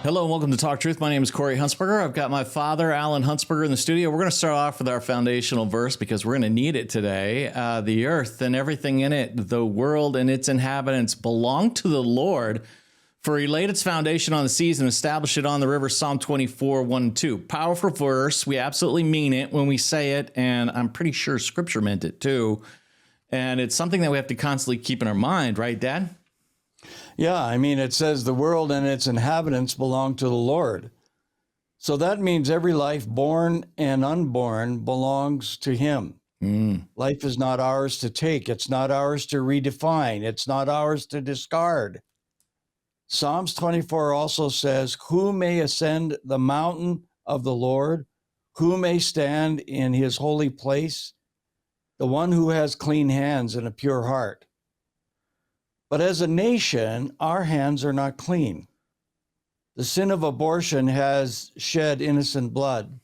Hello and welcome to Talk Truth. My name is Corey Huntsberger. I've got my father, Alan Huntsberger, in the studio. We're going to start off with our foundational verse because we're going to need it today. The earth and everything in it, the world and its inhabitants belong to the Lord. For he laid its foundation on the seas and established it on the river. Psalm 24, 1 and 2. Powerful verse. We absolutely mean it when we say it, and I'm pretty sure Scripture meant it too. And it's something that we have to constantly keep in our mind, right, Dad? Yeah, I mean, it says the world and its inhabitants belong to the Lord. So that means every life, born and unborn, belongs to him. Life is not ours to take. It's not ours to redefine. It's not ours to discard. Psalms 24 also says, who may ascend the mountain of the Lord? Who may stand in his holy place? The one who has clean hands and a pure heart. But as a nation, our hands are not clean. The sin of abortion has shed innocent blood,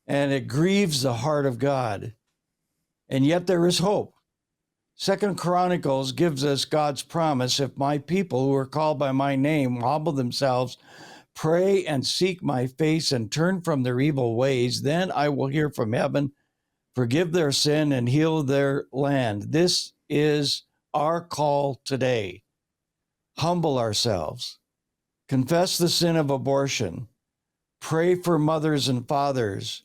and it grieves the heart of God. And yet there is hope. 2 Chronicles gives us God's promise, if my people who are called by my name humble themselves, pray and seek my face and turn from their evil ways, then I will hear from heaven, forgive their sin and heal their land. This is our call today. Humble ourselves, confess the sin of abortion, pray for mothers and fathers,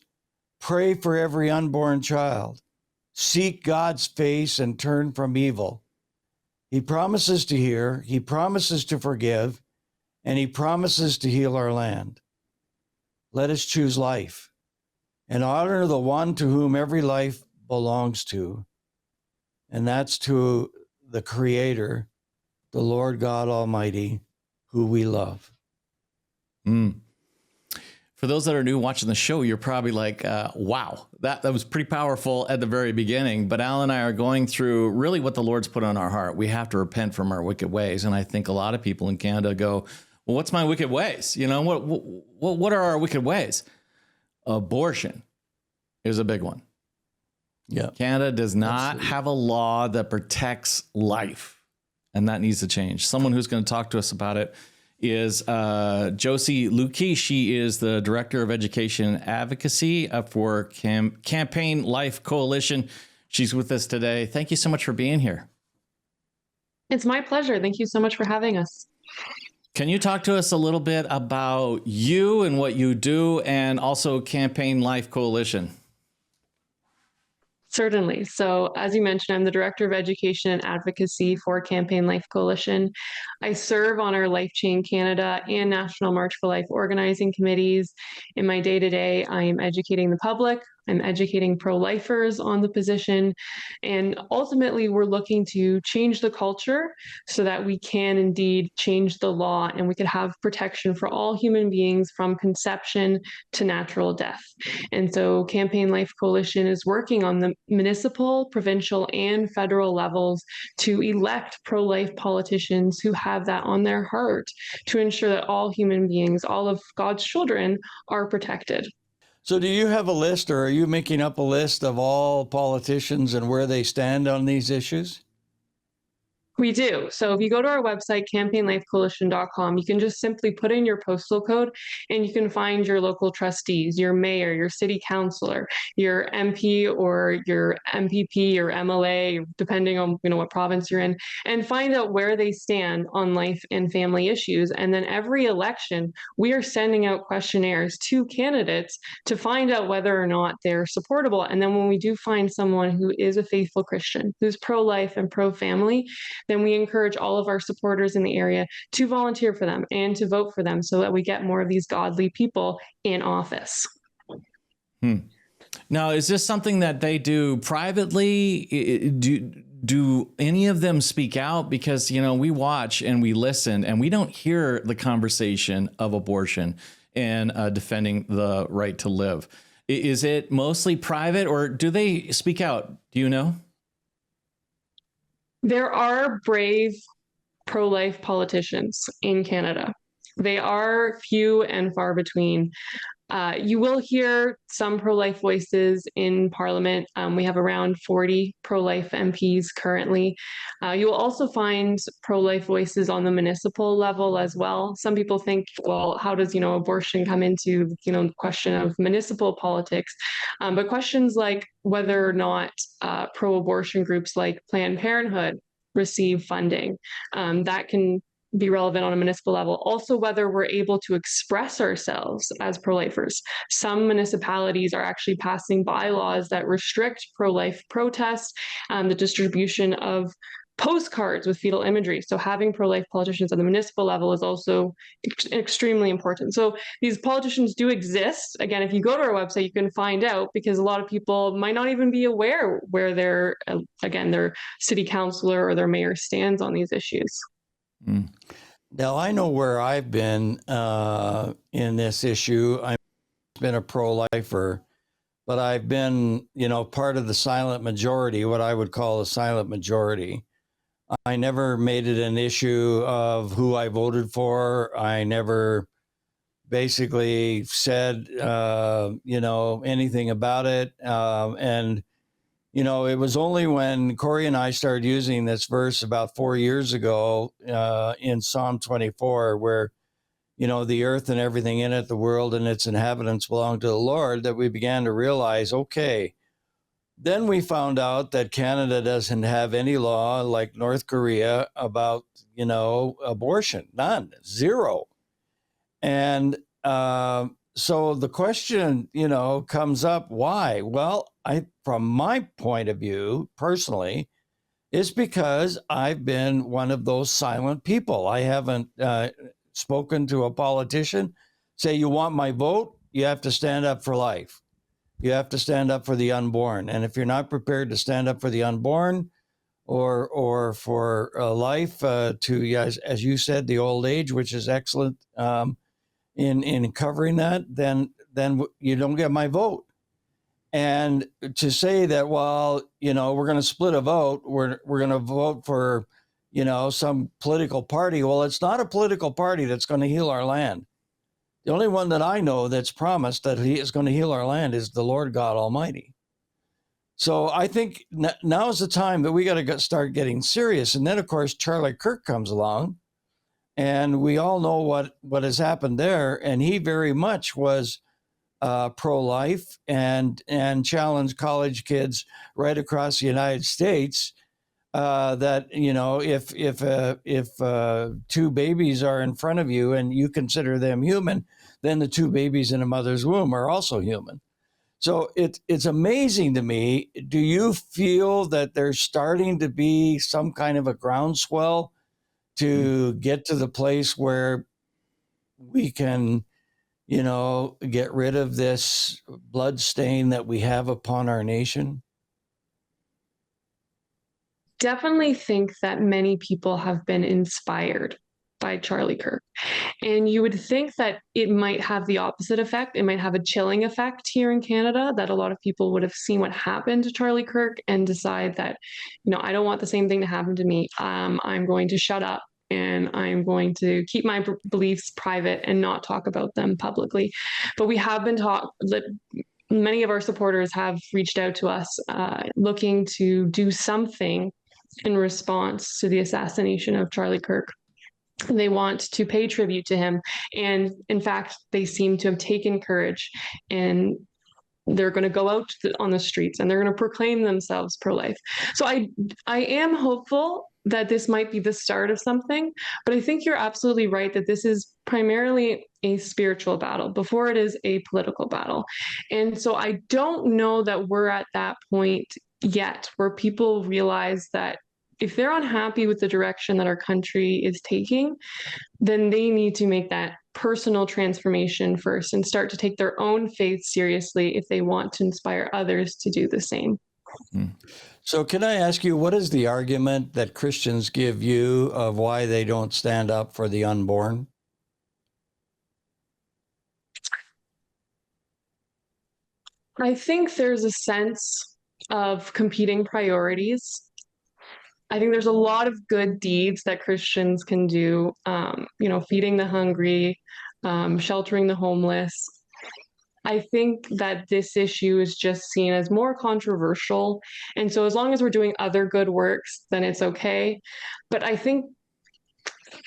pray for every unborn child, seek God's face and turn from evil. He promises to hear, he promises to forgive, and he promises to heal our land. Let us choose life and honor the one to whom every life belongs to, and that's to the Creator, the Lord God Almighty, who we love. For those that are new watching the show, you're probably like, wow, that was pretty powerful at the very beginning. But Al and I are going through really what the Lord's put on our heart. We have to repent from our wicked ways. And I think a lot of people in Canada go, well, what's my wicked ways? You know, what are our wicked ways? Abortion is a big one. Yeah. Canada does not have a law that protects life, and that needs to change. Someone who's going to talk to us about it is Josie Luetke. She is the Director of Education and Advocacy for Campaign Life Coalition. She's with us today. Thank you so much for being here. It's my pleasure. Thank you so much for having us. Can you talk to us a little bit about you and what you do, and also Campaign Life Coalition? Certainly. So as you mentioned, I'm the Director of Education and Advocacy for Campaign Life Coalition. I serve on our Life Chain Canada and National March for Life organizing committees. In my day-to-day, I am educating the public. I'm educating pro-lifers on the position. And ultimately, we're looking to change the culture so that we can indeed change the law and we could have protection for all human beings from conception to natural death. And so Campaign Life Coalition is working on the municipal, provincial, and federal levels to elect pro-life politicians who have that on their heart to ensure that all human beings, all of God's children, are protected. So do you have a list, or are you making up a list of all politicians and where they stand on these issues? We do. So if you go to our website, campaignlifecoalition.com, you can just simply put in your postal code and you can find your local trustees, your mayor, your city councilor, your MP or your MPP or MLA, depending on what province you're in, and find out where they stand on life and family issues. And then every election, we are sending out questionnaires to candidates to find out whether or not they're supportable. And then when we do find someone who is a faithful Christian, who's pro-life and pro-family, then we encourage all of our supporters in the area to volunteer for them and to vote for them so that we get more of these godly people in office. Now, is this something that they do privately? Do any of them speak out? Because, we watch and we listen and we don't hear the conversation of abortion and defending the right to live. Is it mostly private, or do they speak out? Do you know? There are brave pro-life politicians in Canada. They are few and far between. You will hear some pro-life voices in Parliament. We have around 40 pro-life MPs currently. You will also find pro-life voices on the municipal level as well. Some people think, well, how does abortion come into the question of municipal politics? But questions like whether or not pro-abortion groups like Planned Parenthood receive funding, that can be relevant on a municipal level. Also, whether we're able to express ourselves as pro-lifers. Some municipalities are actually passing bylaws that restrict pro-life protests, the distribution of postcards with fetal imagery. So having pro-life politicians at the municipal level is also extremely important. So these politicians do exist. Again, if you go to our website, you can find out, because a lot of people might not even be aware where their city councilor or their mayor stands on these issues. Now, I know where I've been in this issue. I've been a pro-lifer, but I've been, part of the silent majority, what I would call a silent majority. I never made it an issue of who I voted for. I never basically said, anything about it. It was only when Corey and I started using this verse about 4 years ago in Psalm 24, where, the earth and everything in it, the world and its inhabitants belong to the Lord, that we began to realize, okay, then we found out that Canada doesn't have any law like North Korea about, abortion, none, zero. And so the question, comes up, why? Well, from my point of view, personally, is because I've been one of those silent people. I haven't spoken to a politician, say, you want my vote? You have to stand up for life. You have to stand up for the unborn. And if you're not prepared to stand up for the unborn or for life to, as you said, the old age, which is excellent in covering that, then you don't get my vote. And to say that, well, we're going to split a vote, we're going to vote for, some political party. Well, it's not a political party that's going to heal our land. The only one that I know that's promised that he is going to heal our land is the Lord God Almighty. So I think now is the time that we got to start getting serious. And then, of course, Charlie Kirk comes along, and we all know what has happened there. And he very much was pro-life and challenged college kids right across the United States that, if two babies are in front of you and you consider them human, then the two babies in a mother's womb are also human. So it's amazing to me. Do you feel that there's starting to be some kind of a groundswell to get to the place where we can, get rid of this blood stain that we have upon our nation? Definitely think that many people have been inspired by Charlie Kirk. And you would think that it might have the opposite effect. It might have a chilling effect here in Canada, that a lot of people would have seen what happened to Charlie Kirk and decide that, I don't want the same thing to happen to me. I'm going to shut up and I'm going to keep my beliefs private and not talk about them publicly. But we have been many of our supporters have reached out to us looking to do something in response to the assassination of Charlie Kirk. They want to pay tribute to him. And in fact, they seem to have taken courage, and they're going to go out on the streets and they're going to proclaim themselves pro-life. So I am hopeful that this might be the start of something, but I think you're absolutely right that this is primarily a spiritual battle before it is a political battle. And so I don't know that we're at that point yet where people realize that if they're unhappy with the direction that our country is taking, then they need to make that personal transformation first and start to take their own faith seriously if they want to inspire others to do the same. So can I ask you, what is the argument that Christians give you of why they don't stand up for the unborn? I think there's a sense of competing priorities. I think there's a lot of good deeds that Christians can do, feeding the hungry, sheltering the homeless. I think that this issue is just seen as more controversial. And so as long as we're doing other good works, then it's okay. But I think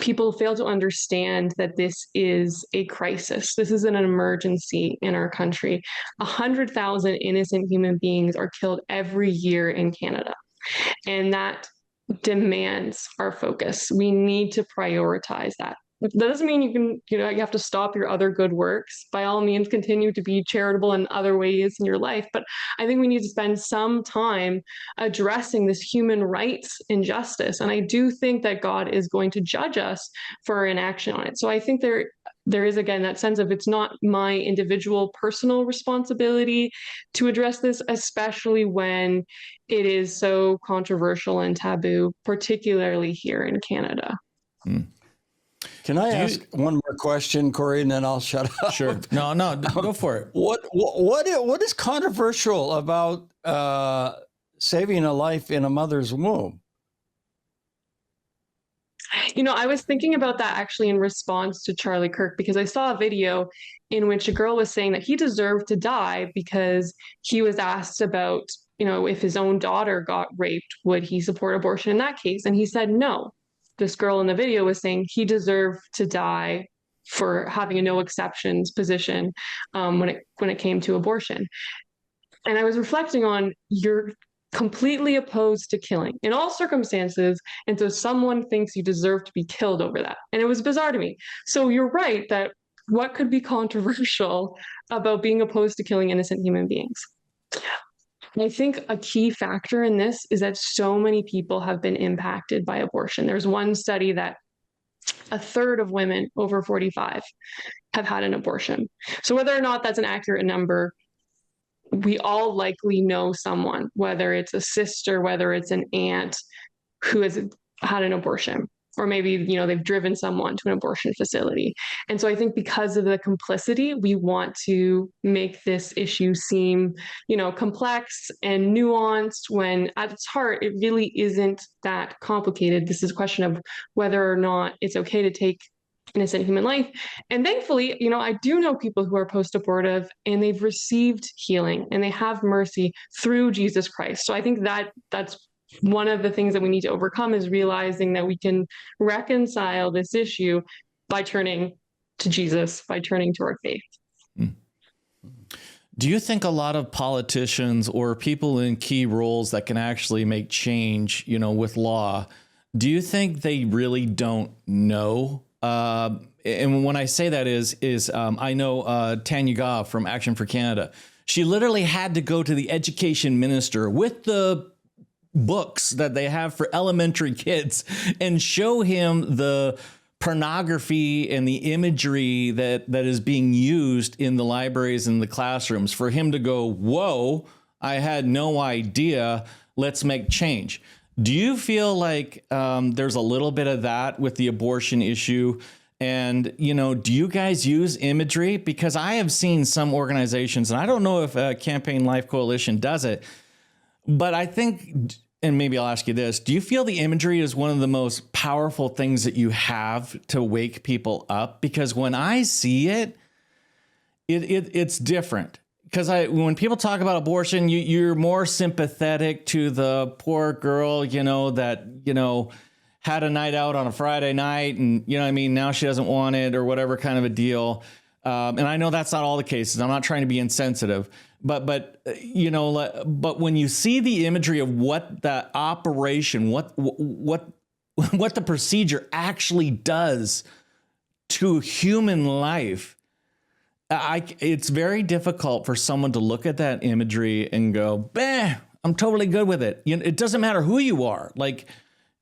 people fail to understand that this is a crisis. This is an emergency in our country. 100,000 innocent human beings are killed every year in Canada. And that demands our focus. We need to prioritize that. That doesn't mean you have to stop your other good works. By all means, continue to be charitable in other ways in your life. But I think we need to spend some time addressing this human rights injustice. And I do think that God is going to judge us for our inaction on it. So I think there is, again, that sense of it's not my individual personal responsibility to address this, especially when it is so controversial and taboo, particularly here in Canada. Can I ask one more question, Corey, and then I'll shut up? Sure. No, go for it. What is controversial about saving a life in a mother's womb? I was thinking about that actually in response to Charlie Kirk, because I saw a video in which a girl was saying that he deserved to die because he was asked about, if his own daughter got raped, would he support abortion in that case? And he said no. This girl in the video was saying he deserved to die for having a no exceptions position when it came to abortion. And I was reflecting on, you're completely opposed to killing in all circumstances, and so someone thinks you deserve to be killed over that. And it was bizarre to me. So you're right that what could be controversial about being opposed to killing innocent human beings? I think a key factor in this is that so many people have been impacted by abortion. There's one study that a third of women over 45 have had an abortion. So whether or not that's an accurate number, we all likely know someone, whether it's a sister, whether it's an aunt, who has had an abortion. Or maybe, they've driven someone to an abortion facility. And so I think because of the complicity, we want to make this issue seem, complex and nuanced, when at its heart, it really isn't that complicated. This is a question of whether or not it's okay to take innocent human life. And thankfully, I do know people who are post-abortive and they've received healing and they have mercy through Jesus Christ. So I think that's one of the things that we need to overcome, is realizing that we can reconcile this issue by turning to Jesus, by turning to our faith. Do you think a lot of politicians or people in key roles that can actually make change, with law, do you think they really don't know? And when I say that is I know Tanya Goff from Action for Canada. She literally had to go to the education minister with the books that they have for elementary kids and show him the pornography and the imagery that is being used in the libraries and the classrooms, for him to go, whoa, I had no idea. Let's make change. Do you feel like there's a little bit of that with the abortion issue? And, do you guys use imagery? Because I have seen some organizations, and I don't know if Campaign Life Coalition does it, but I think, and maybe I'll ask you this, do you feel the imagery is one of the most powerful things that you have to wake people up? Because when I see it, it's different. Because when people talk about abortion, you're more sympathetic to the poor girl, that, had a night out on a Friday night and, now she doesn't want it or whatever kind of a deal. And I know that's not all the cases. I'm not trying to be insensitive, but when you see the imagery of what the operation, what the procedure actually does to human life, it's very difficult for someone to look at that imagery and go, I'm totally good with it. It doesn't matter who you are.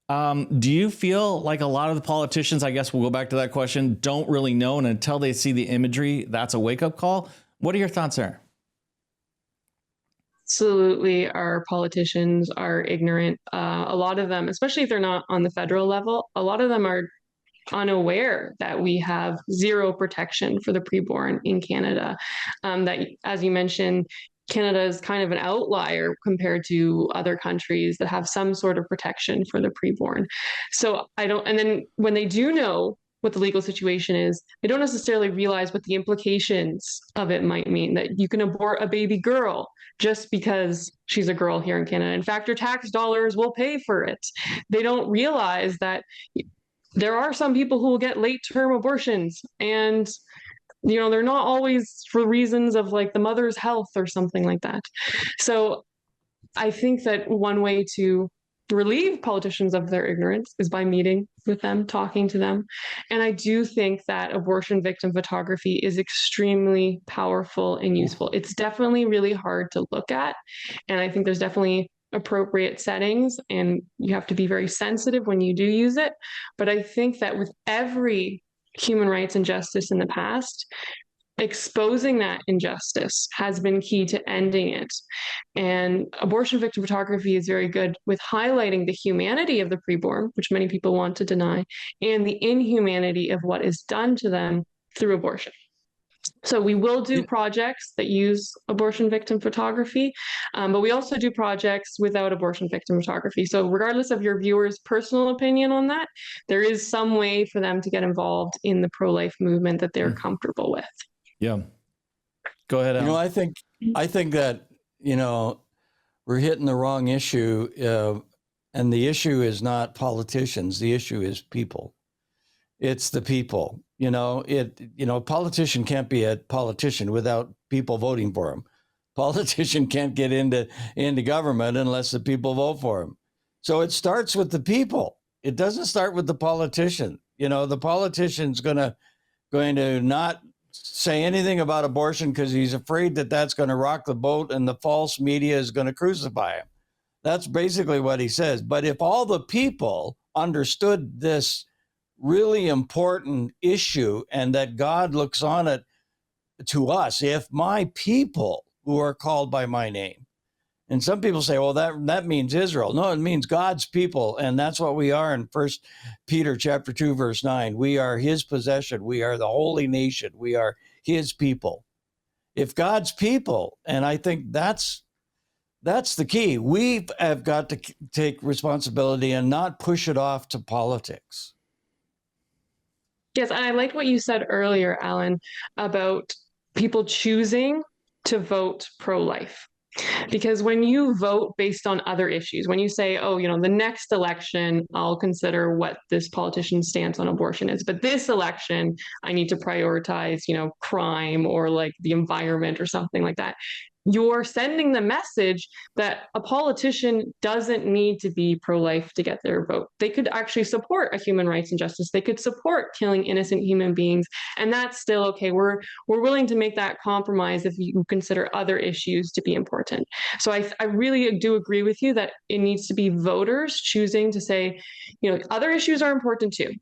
Do you feel like a lot of the politicians, I guess we'll go back to that question, don't really know, and until they see the imagery, that's a wake-up call? What are your thoughts there? Absolutely, our politicians are ignorant. A lot of them, especially if they're not on the federal level, a lot of them are unaware that we have zero protection for the preborn in Canada. That, as you mentioned, Canada is kind of an outlier compared to other countries that have some sort of protection for the preborn. So and then when they do know what the legal situation is, they don't necessarily realize what the implications of it might mean, that you can abort a baby girl just because she's a girl here in Canada. In fact, your tax dollars will pay for it. They don't realize that there are some people who will get late-term abortions, and they're not always for reasons of like the mother's health or something like that. So I think that one way to relieve politicians of their ignorance is by meeting with them, talking to them. And I do think that abortion victim photography is extremely powerful and useful. It's definitely really hard to look at. And I think there's definitely appropriate settings, and you have to be very sensitive when you do use it. But I think that with every human rights injustice in the past, exposing that injustice has been key to ending it. And abortion victim photography is very good with highlighting the humanity of the preborn, which many people want to deny, and the inhumanity of what is done to them through abortion. So we will do projects that use abortion victim photography, but we also do projects without abortion victim photography. So regardless of your viewers' personal opinion on that, there is some way for them to get involved in the pro-life movement that they're comfortable with. Yeah. Go ahead, Al. I think that, we're hitting the wrong issue. And the issue is not politicians. The issue is people. It's the people. A politician can't be a politician without people voting for him. Politician can't get into government unless the people vote for him. So it starts with the people. It doesn't start with the politician. The politician's going to not say anything about abortion because he's afraid that that's going to rock the boat and the false media is going to crucify him. That's basically what he says. But if all the people understood this really important issue and that God looks on it to us, if my people who are called by my name, and some people say, well, that means Israel. No, it means God's people. And that's what we are in 1 Peter chapter 2, verse 9. We are his possession. We are the holy nation. We are his people. If God's people, and I think that's the key. We have got to take responsibility and not push it off to politics. Yes, and I liked what you said earlier, Alan, about people choosing to vote pro-life. Because when you vote based on other issues, when you say, the next election, I'll consider what this politician's stance on abortion is, but this election, I need to prioritize, crime or like the environment or something like that. You're sending the message that a politician doesn't need to be pro-life to get their vote. They could actually support a human rights injustice. They could support killing innocent human beings, and that's still okay. We're willing to make that compromise if you consider other issues to be important. So I really do agree with you that it needs to be voters choosing to say, other issues are important too,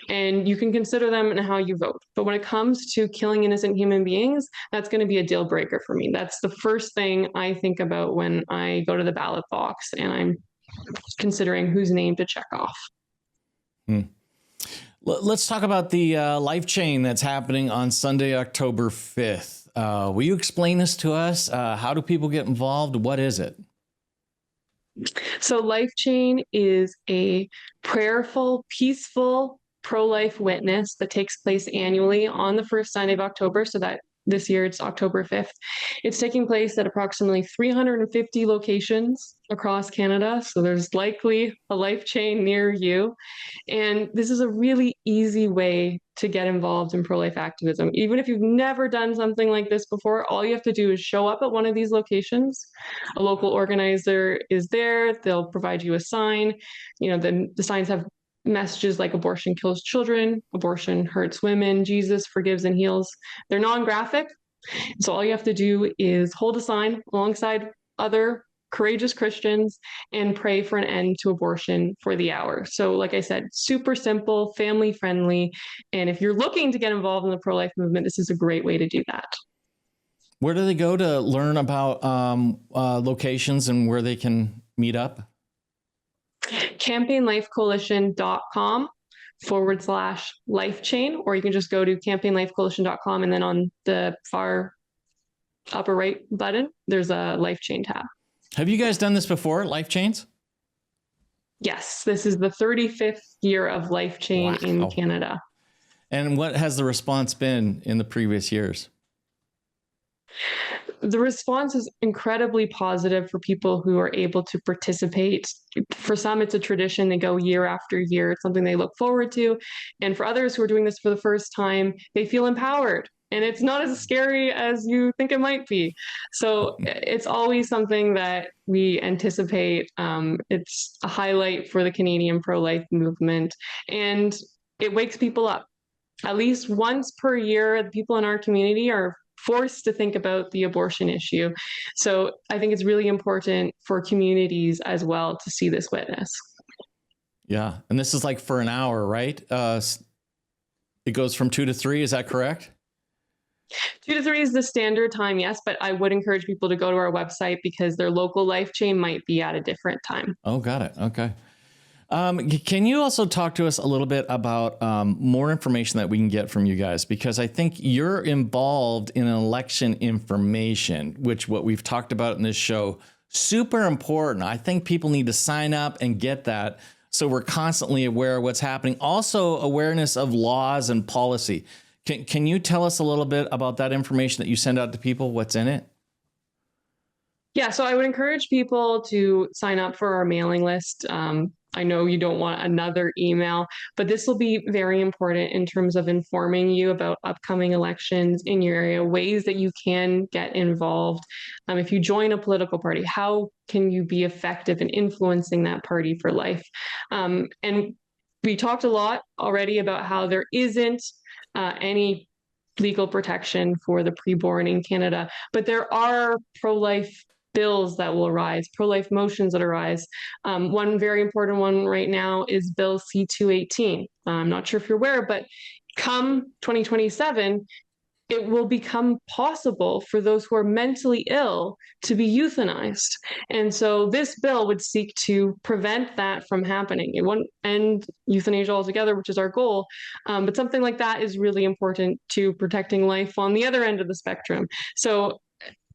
and you can consider them in how you vote. But when it comes to killing innocent human beings, that's going to be a deal breaker for me. That's the first thing I think about when I go to the ballot box and I'm considering whose name to check off. Let's talk about the life chain that's happening on Sunday, October 5th. Will you explain this to us? How do people get involved? What is it? So Life Chain is a prayerful, peaceful, pro-life witness that takes place annually on the first Sunday of October. So that this year it's October 5th. It's taking place at approximately 350 locations across Canada. So there's likely a Life Chain near you. And this is a really easy way to get involved in pro-life activism. Even if you've never done something like this before, all you have to do is show up at one of these locations. A local organizer is there. They'll provide you a sign. The signs have messages like abortion kills children, abortion hurts women, Jesus forgives and heals. They're non-graphic. So all you have to do is hold a sign alongside other courageous Christians and pray for an end to abortion for the hour. So like I said, super simple, family friendly. And if you're looking to get involved in the pro-life movement, this is a great way to do that. Where do they go to learn about locations and where they can meet up? campaignlifecoalition.com/life chain, or you can just go to campaignlifecoalition.com, and then on the far upper right button, there's a Life Chain tab. Have you guys done this before, Life Chains? Yes, this is the 35th year of Life Chain in Canada. And what has the response been in the previous years? The response is incredibly positive for people who are able to participate. For some, it's a tradition. They go year after year. It's something they look forward to. And for others who are doing this for the first time, they feel empowered. And it's not as scary as you think it might be. So it's always something that we anticipate. It's a highlight for the Canadian pro-life movement. And it wakes people up. At least once per year, the people in our community are forced to think about the abortion issue. So I think it's really important for communities as well to see this witness. Yeah. And this is like for an hour, right? It goes from 2 to 3. Is that correct? 2 to 3 is the standard time, yes, but I would encourage people to go to our website because their local life chain might be at a different time. Oh, got it. Okay. Can you also talk to us a little bit about more information that we can get from you guys? Because I think you're involved in election information, which what we've talked about in this show, super important. I think people need to sign up and get that so we're constantly aware of what's happening. Also, awareness of laws and policy. Can you tell us a little bit about that information that you send out to people? What's in it? Yeah, so I would encourage people to sign up for our mailing list. I know you don't want another email, but this will be very important in terms of informing you about upcoming elections in your area, ways that you can get involved. If you join a political party, how can you be effective in influencing that party for life? And we talked a lot already about how there isn't any legal protection for the preborn in Canada, but there are pro-life bills that will arise, pro-life motions that arise. One very important one right now is Bill C-218. I'm not sure if you're aware, but come 2027, it will become possible for those who are mentally ill to be euthanized. And so this bill would seek to prevent that from happening. It won't end euthanasia altogether, which is our goal, but something like that is really important to protecting life on the other end of the spectrum. So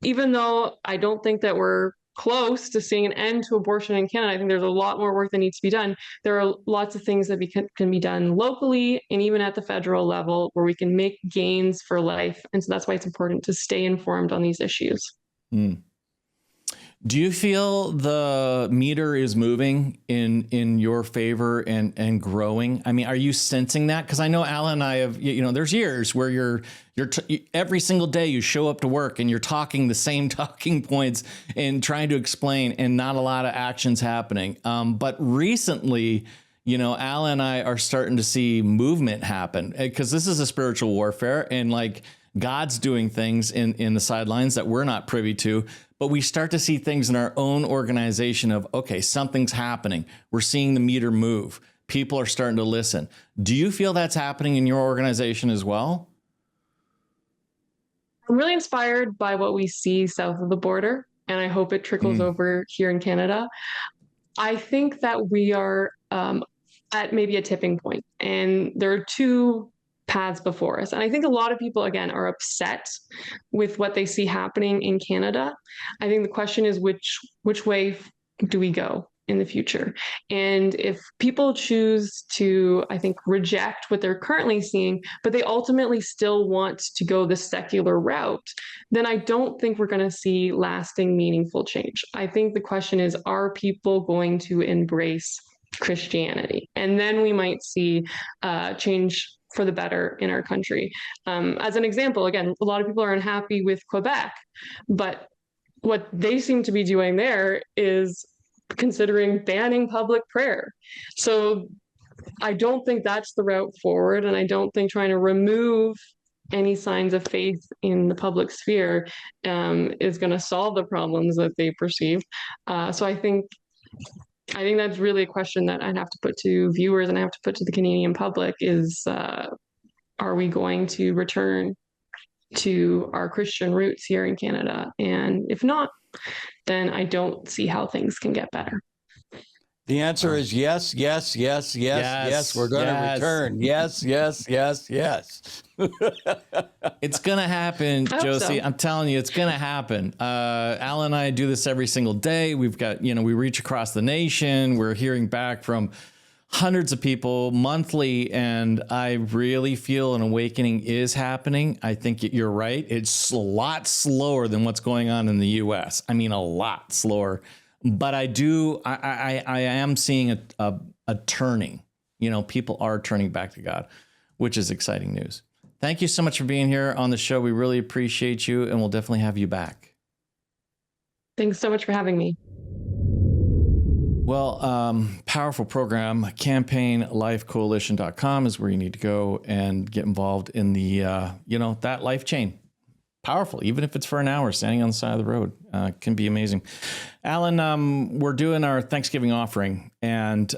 even though I don't think that we're close to seeing an end to abortion in Canada, I think there's a lot more work that needs to be done. There are lots of things that can be done locally and even at the federal level where we can make gains for life. And so that's why it's important to stay informed on these issues. Mm. Do you feel the meter is moving in your favor and growing? I mean, are you sensing that? Because I know Alan and I have, there's years where you're every single day you show up to work and you're talking the same talking points and trying to explain and not a lot of actions happening. But recently, Alan and I are starting to see movement happen because this is a spiritual warfare and like God's doing things in the sidelines that we're not privy to. But we start to see things in our own organization of, okay, something's happening. We're seeing the meter move. People are starting to listen. Do you feel that's happening in your organization as well? I'm really inspired by what we see south of the border, and I hope it trickles over here in Canada. I think that we are at maybe a tipping point, and there are two paths before us. And I think a lot of people, again, are upset with what they see happening in Canada. I think the question is which way do we go in the future? And if people choose to, I think, reject what they're currently seeing, but they ultimately still want to go the secular route, then I don't think we're going to see lasting, meaningful change. I think the question is, are people going to embrace Christianity? And then we might see change for the better in our country. As an example, again, a lot of people are unhappy with Quebec, but what they seem to be doing there is considering banning public prayer. So I don't think that's the route forward, and I don't think trying to remove any signs of faith in the public sphere is going to solve the problems that they perceive. So I think that's really a question that I'd have to put to viewers and I have to put to the Canadian public is, are we going to return to our Christian roots here in Canada? And if not, then I don't see how things can get better. The answer is yes, yes, yes, yes, yes. We're going to return. Yes, yes, yes, yes. It's going to happen, Josie. So. I'm telling you, it's going to happen. Alan and I do this every single day. We've got, we reach across the nation. We're hearing back from hundreds of people monthly, and I really feel an awakening is happening. I think you're right. It's a lot slower than what's going on in the U.S. I mean, a lot slower. But I am seeing a turning. You know, people are turning back to God, which is exciting news. Thank you so much for being here on the show. We really appreciate you, and we'll definitely have you back. Thanks so much for having me. Well, powerful program. CampaignLifeCoalition.com is where you need to go and get involved in the, that life chain. Powerful, even if it's for an hour, standing on the side of the road, can be amazing. Alan, we're doing our Thanksgiving offering, and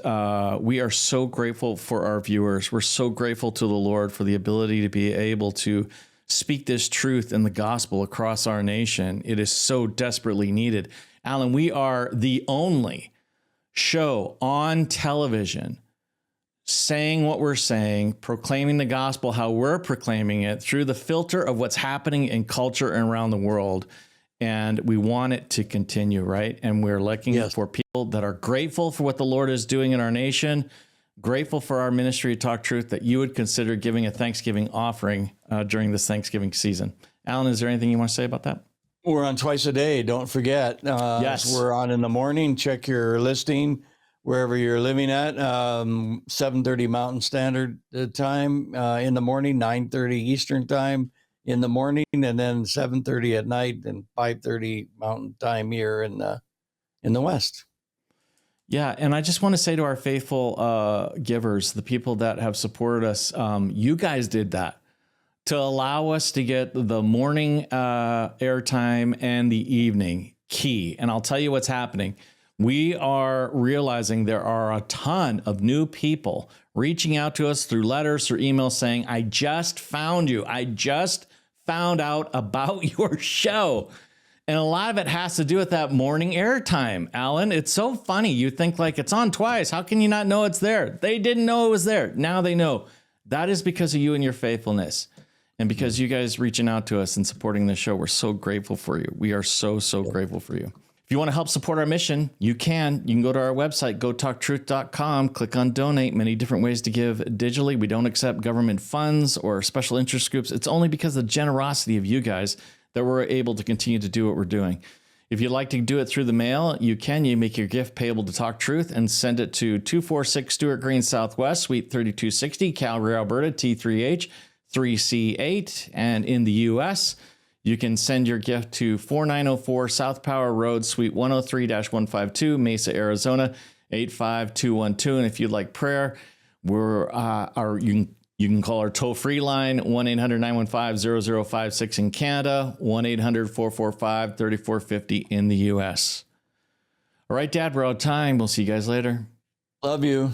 we are so grateful for our viewers. We're so grateful to the Lord for the ability to be able to speak this truth in the gospel across our nation. It is so desperately needed. Alan, we are the only show on television saying what we're saying, proclaiming the gospel, how we're proclaiming it through the filter of what's happening in culture and around the world. And we want it to continue, right? And we're looking for people that are grateful for what the Lord is doing in our nation, grateful for our ministry to talk truth, that you would consider giving a Thanksgiving offering during this Thanksgiving season. Alan, is there anything you want to say about that? We're on twice a day. Don't forget. Yes. We're on in the morning. Check your listing wherever you're living at. 7:30 Mountain Standard Time in the morning, 9:30 Eastern Time in the morning, and then 7:30 at night and 5:30 Mountain Time here in the West. Yeah, and I just want to say to our faithful givers, the people that have supported us, you guys did that to allow us to get the morning airtime and the evening key. And I'll tell you what's happening. We are realizing there are a ton of new people reaching out to us through letters or emails saying, I just found you. I just found out about your show. And a lot of it has to do with that morning airtime, Alan. It's so funny. You think like it's on twice. How can you not know it's there? They didn't know it was there. Now they know. That is because of you and your faithfulness. And because you guys reaching out to us and supporting the show, we're so grateful for you. We are so grateful for you. If you want to help support our mission, you can. You can go to our website, gotalktruth.com, click on donate, many different ways to give digitally. We don't accept government funds or special interest groups. It's only because of the generosity of you guys that we're able to continue to do what we're doing. If you'd like to do it through the mail, you can. You make your gift payable to Talk Truth and send it to 246 Stewart Green Southwest, Suite 3260, Calgary, Alberta, T3H 3C8. And in the U.S., you can send your gift to 4904 South Power Road, Suite 103-152, Mesa, Arizona, 85212. And if you'd like prayer, you can call our toll-free line, 1-800-915-0056 in Canada, 1-800-445-3450 in the U.S. All right, Dad, we're out of time. We'll see you guys later. Love you.